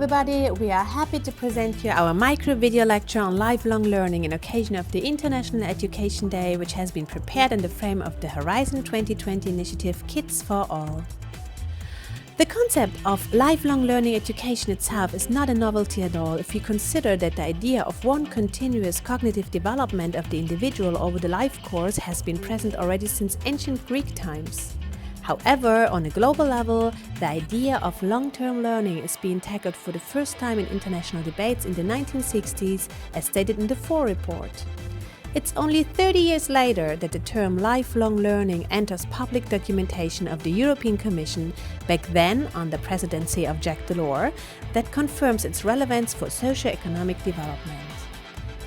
everybody, we are happy to present you our micro video lecture on lifelong learning in occasion of the International Education Day, which has been prepared in the frame of the Horizon 2020 initiative Kids for All. The concept of lifelong learning education itself is not a novelty at all if you consider that the idea of one continuous cognitive development of the individual over the life course has been present already since ancient Greek times. However, on a global level, the idea of long-term learning is being tackled for the first time in international debates in the 1960s, as stated in the Fore report. It's only 30 years later that the term lifelong learning enters public documentation of the European Commission, back then under the presidency of Jacques Delors, that confirms its relevance for socio-economic development.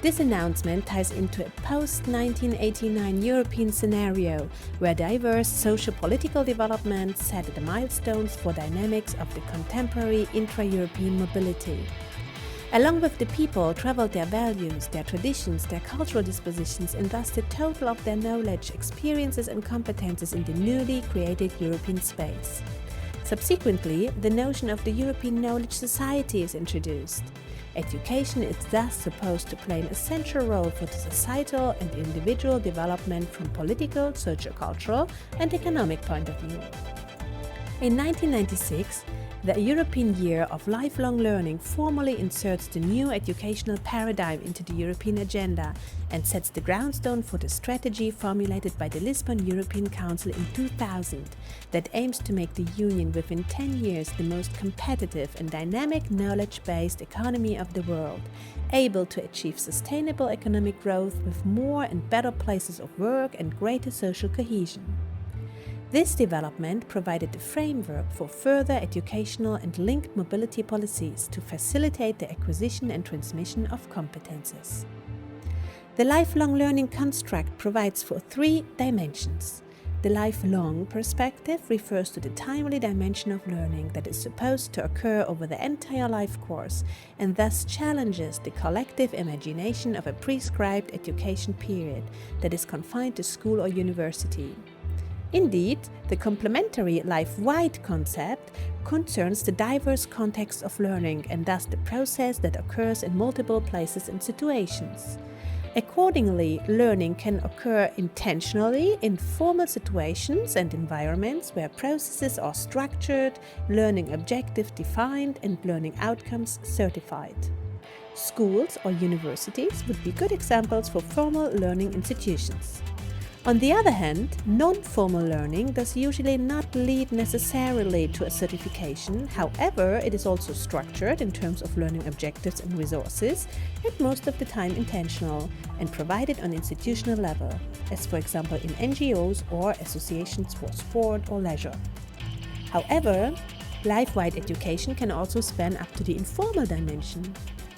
This announcement ties into a post-1989 European scenario where diverse socio-political developments set the milestones for dynamics of the contemporary intra-European mobility. Along with the people traveled their values, their traditions, their cultural dispositions, and thus the total of their knowledge, experiences and competences in the newly created European space. Subsequently, the notion of the European Knowledge Society is introduced. Education is thus supposed to play an essential role for the societal and individual development from political, socio-cultural and economic point of view. In 1996, the European Year of Lifelong Learning formally inserts the new educational paradigm into the European agenda and sets the groundstone for the strategy formulated by the Lisbon European Council in 2000 that aims to make the Union within 10 years the most competitive and dynamic knowledge-based economy of the world, able to achieve sustainable economic growth with more and better places of work and greater social cohesion. This development provided the framework for further educational and linked mobility policies to facilitate the acquisition and transmission of competences. The lifelong learning construct provides for three dimensions. The lifelong perspective refers to the timely dimension of learning that is supposed to occur over the entire life course and thus challenges the collective imagination of a prescribed education period that is confined to school or university. Indeed, the complementary life-wide concept concerns the diverse context of learning and thus the process that occurs in multiple places and situations. Accordingly, learning can occur intentionally in formal situations and environments where processes are structured, learning objectives defined, and learning outcomes certified. Schools or universities would be good examples for formal learning institutions. On the other hand, non-formal learning does usually not lead necessarily to a certification. However, it is also structured in terms of learning objectives and resources, and most of the time intentional, and provided on institutional level, as for example in NGOs or associations for sport or leisure. However, life-wide education can also span up to the informal dimension,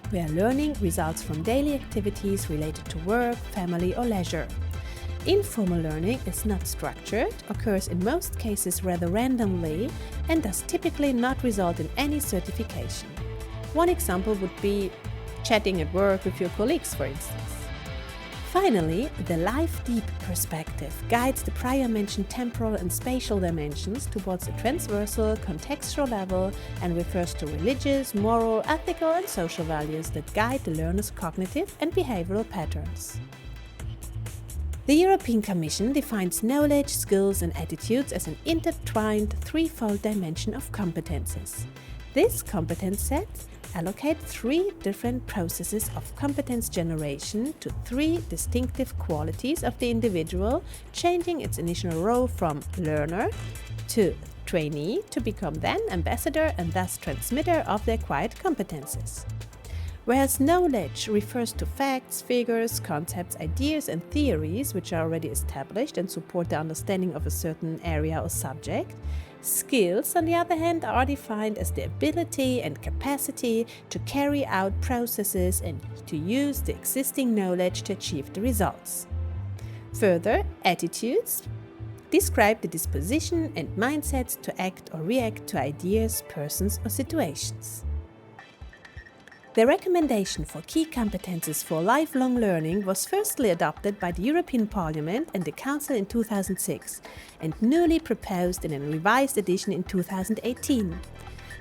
where learning results from daily activities related to work, family or leisure. Informal learning is not structured, occurs in most cases rather randomly, and does typically not result in any certification. One example would be chatting at work with your colleagues, for instance. Finally, the life-deep perspective guides the prior mentioned temporal and spatial dimensions towards a transversal, contextual level and refers to religious, moral, ethical and social values that guide the learner's cognitive and behavioral patterns. The European Commission defines knowledge, skills and attitudes as an intertwined threefold dimension of competences. This competence set allocates three different processes of competence generation to three distinctive qualities of the individual, changing its initial role from learner to trainee to become then ambassador and thus transmitter of the acquired competences. Whereas knowledge refers to facts, figures, concepts, ideas and theories which are already established and support the understanding of a certain area or subject, skills, on the other hand, are defined as the ability and capacity to carry out processes and to use the existing knowledge to achieve the results. Further, attitudes describe the disposition and mindsets to act or react to ideas, persons or situations. The recommendation for key competences for lifelong learning was firstly adopted by the European Parliament and the Council in 2006 and newly proposed in a revised edition in 2018.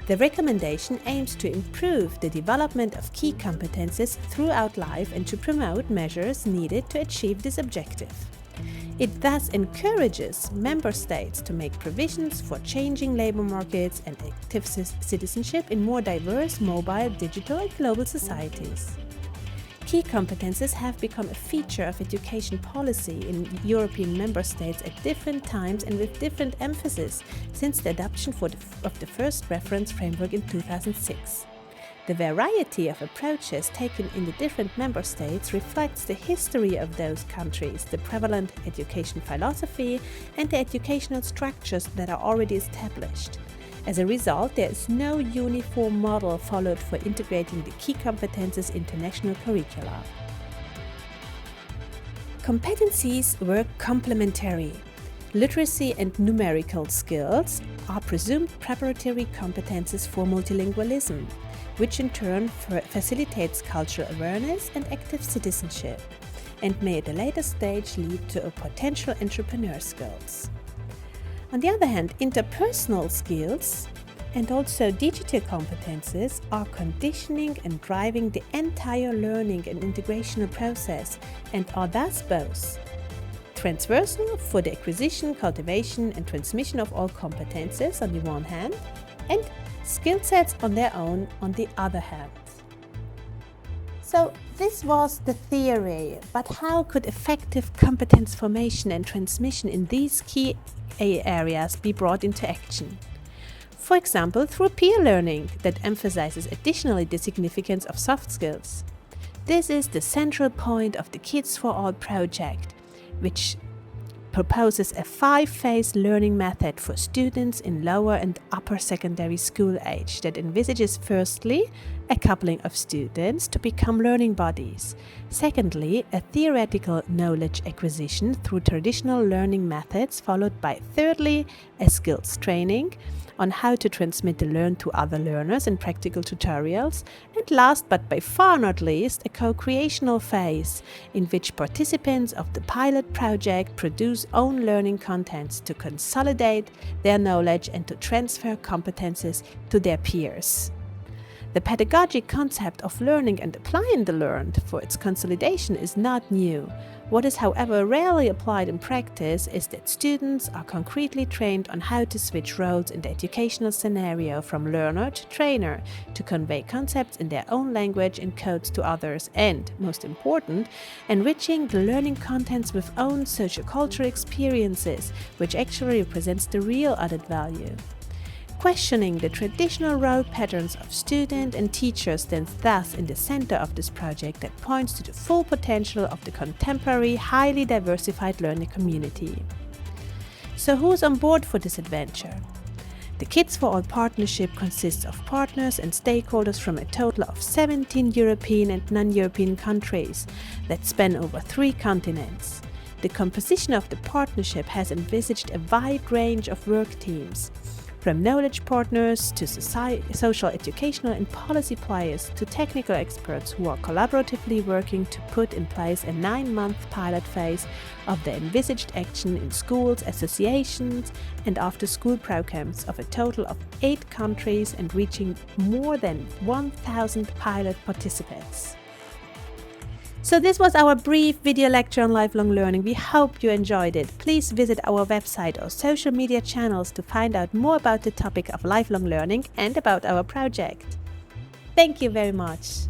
The recommendation aims to improve the development of key competences throughout life and to promote measures needed to achieve this objective. It thus encourages member states to make provisions for changing labor markets and active citizenship in more diverse, mobile, digital and global societies. Key competences have become a feature of education policy in European member states at different times and with different emphasis since the adoption of the first reference framework in 2006. The variety of approaches taken in the different member states reflects the history of those countries, the prevalent education philosophy, and the educational structures that are already established. As a result, there is no uniform model followed for integrating the key competences into national curricula. Competencies were complementary. Literacy and numerical skills are presumed preparatory competences for multilingualism, which in turn facilitates cultural awareness and active citizenship, and may at a later stage lead to a potential entrepreneur skills. On the other hand, interpersonal skills and also digital competences are conditioning and driving the entire learning and integrational process and are thus both transversal for the acquisition, cultivation and transmission of all competences on the one hand, and skill sets on their own on the other hand. So this was the theory, but how could effective competence formation and transmission in these key areas be brought into action? For example, through peer learning that emphasizes additionally the significance of soft skills. This is the central point of the Kids for All project, which proposes a 5-phase learning method for students in lower and upper secondary school age that envisages firstly a coupling of students to become learning bodies, secondly a theoretical knowledge acquisition through traditional learning methods, followed by thirdly a skills training on how to transmit the learned to other learners in practical tutorials, and last but by far not least, a co-creational phase in which participants of the pilot project produce own learning contents to consolidate their knowledge and to transfer competences to their peers. The pedagogic concept of learning and applying the learned for its consolidation is not new. What is, however, rarely applied in practice is that students are concretely trained on how to switch roles in the educational scenario from learner to trainer to convey concepts in their own language and codes to others and, most important, enriching the learning contents with own sociocultural experiences, which actually represents the real added value. Questioning the traditional role patterns of student and teacher stands thus in the center of this project that points to the full potential of the contemporary, highly diversified learning community. So who's on board for this adventure? The Kids for All partnership consists of partners and stakeholders from a total of 17 European and non-European countries that span over 3 continents. The composition of the partnership has envisaged a wide range of work teams, from knowledge partners to social, educational and policy players to technical experts who are collaboratively working to put in place a 9-month pilot phase of the envisaged action in schools, associations and after-school programs of a total of 8 countries and reaching more than 1,000 pilot participants. So this was our brief video lecture on lifelong learning. We hope you enjoyed it. Please visit our website or social media channels to find out more about the topic of lifelong learning and about our project. Thank you very much.